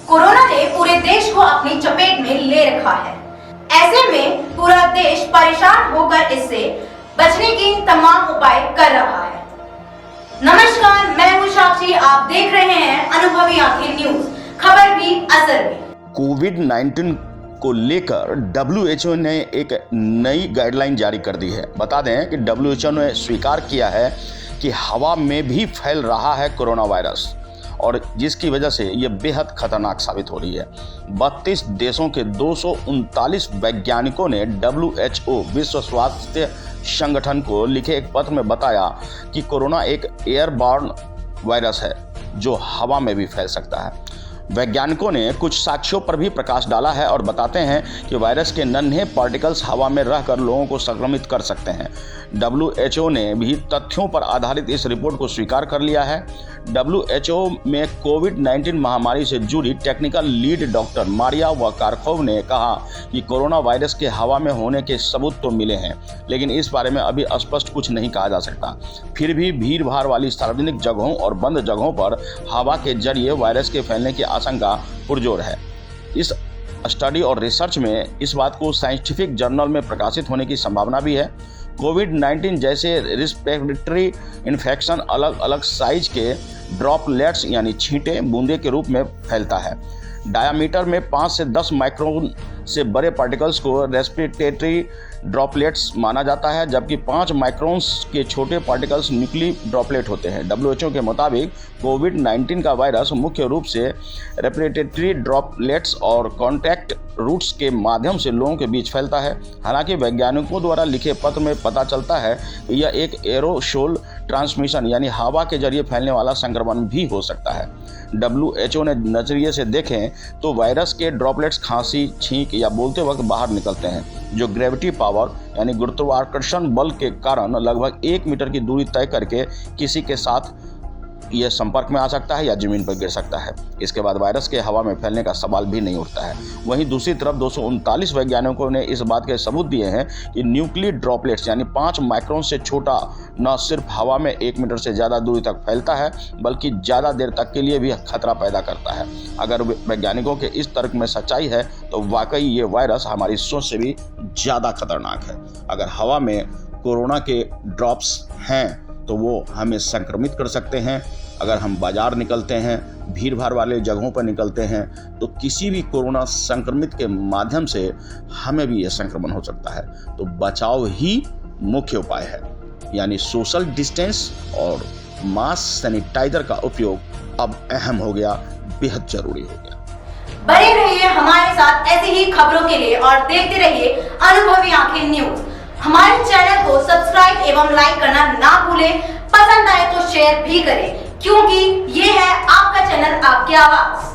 Corona ने पूरे देश को अपनी चपेट में ले रखा है। ऐसे में पूरा देश परेशान होकर इससे बचने की तमाम उपाय कर रहा है। नमस्कार, मैं हूं साक्षी, आप देख रहे हैं अनुभवी आंखें न्यूज, खबर भी असर भी। कोविड-19 को लेकर WHO ने एक नई गाइडलाइन जारी कर दी है। बता दें कि WHO ने स्वीकार किया है कि हवा में भी फैल रहा है कोरोना वायरस और जिसकी वजह से ये बेहद खतरनाक साबित हो रही है। 32 देशों के 239 वैज्ञानिकों ने WHO विश्व स्वास्थ्य संगठन को लिखे एक पत्र में बताया कि कोरोना एक एयरबॉर्न वायरस है जो हवा में भी फैल सकता है। वैज्ञानिकों ने कुछ साक्ष्यों पर भी प्रकाश डाला है और बताते हैं कि वायरस के नन्हे पार्टिकल्स हवा में रहकर लोगों को संक्रमित कर सकते हैं। WHO ने भी तथ्यों पर आधारित इस रिपोर्ट को स्वीकार कर लिया है। WHO में कोविड-19 महामारी से जुड़ी टेक्निकल लीड डॉक्टर मारिया वाकारकोव ने कहा कि कोरोना वायरस के हवा में होने के सबूत तो मिले हैं, लेकिन इस बारे में अभी स्पष्ट कुछ नहीं कहा जा सकता। फिर भी भीड़ भाड़ वाली सार्वजनिक जगहों और बंद जगहों पर हवा के जरिए वायरस के फैलने की आशंका पुरजोर है। इस स्टडी और रिसर्च में इस बात को साइंटिफिक जर्नल में प्रकाशित होने की संभावना भी है। कोविड-19 जैसे रिस्पिरेटरी इन्फेक्शन अलग अलग साइज के ड्रॉपलेट्स यानी छींटे बूंदे के रूप में फैलता है। डायामीटर में 5 से 10 माइक्रोन से बड़े पार्टिकल्स को रेस्पिरेटरी ड्रॉपलेट्स माना जाता है, जबकि 5 माइक्रोन्स के छोटे पार्टिकल्स न्यूक्ली ड्रॉपलेट होते हैं। WHO के मुताबिक कोविड-19 का वायरस मुख्य रूप से रेस्पिरेटरी ड्रॉपलेट्स और कॉन्टैक्ट रूट्स के माध्यम से लोगों के बीच फैलता है। हालांकि वैज्ञानिकों द्वारा लिखे पत्र में पता चलता है कि यह एक एरोसोल ट्रांसमिशन यानी हवा के जरिए फैलने वाला संक्रमण भी हो सकता है। WHO ने नजरिए से देखें तो वायरस के ड्रॉपलेट्स खांसी, छींक या बोलते वक्त बाहर निकलते हैं, जो ग्रेविटी पावर यानी गुरुत्वाकर्षण बल के कारण लगभग 1 मीटर की दूरी तय करके किसी के साथ यह संपर्क में आ सकता है या जमीन पर गिर सकता है। इसके बाद वायरस के हवा में फैलने का सवाल भी नहीं उठता है। वहीं दूसरी तरफ 239 वैज्ञानिकों ने इस बात के सबूत दिए हैं कि न्यूक्ली ड्रॉपलेट्स यानी 5 माइक्रोन से छोटा न सिर्फ हवा में 1 मीटर से ज़्यादा दूरी तक फैलता है, बल्कि ज़्यादा देर तक के लिए भी खतरा पैदा करता है। अगर वैज्ञानिकों के इस तर्क में सच्चाई है तो वाकई ये वायरस हमारी सोच से भी ज़्यादा खतरनाक है। अगर हवा में कोरोना के ड्रॉप्स हैं तो वो हमें संक्रमित कर सकते हैं। अगर हम बाजार निकलते हैं, भीड़ भाड़ वाले जगहों पर निकलते हैं तो किसी भी कोरोना संक्रमित के माध्यम से हमें भी यह संक्रमण हो सकता है। तो बचाव ही मुख्य उपाय है, यानी सोशल डिस्टेंस और मास्क सैनिटाइजर का उपयोग अब अहम हो गया, बेहद जरूरी हो गया। बने रहिए हमारे साथ ऐसी ही खबरों के लिए और देखते रहिए अनुभवी आंखें न्यूज। हमारे चैनल को सब्सक्राइब एवं लाइक करना ना भूलें। पसंद आए तो शेयर भी करें, क्योंकि ये है आपका चैनल, आपकी आवाज।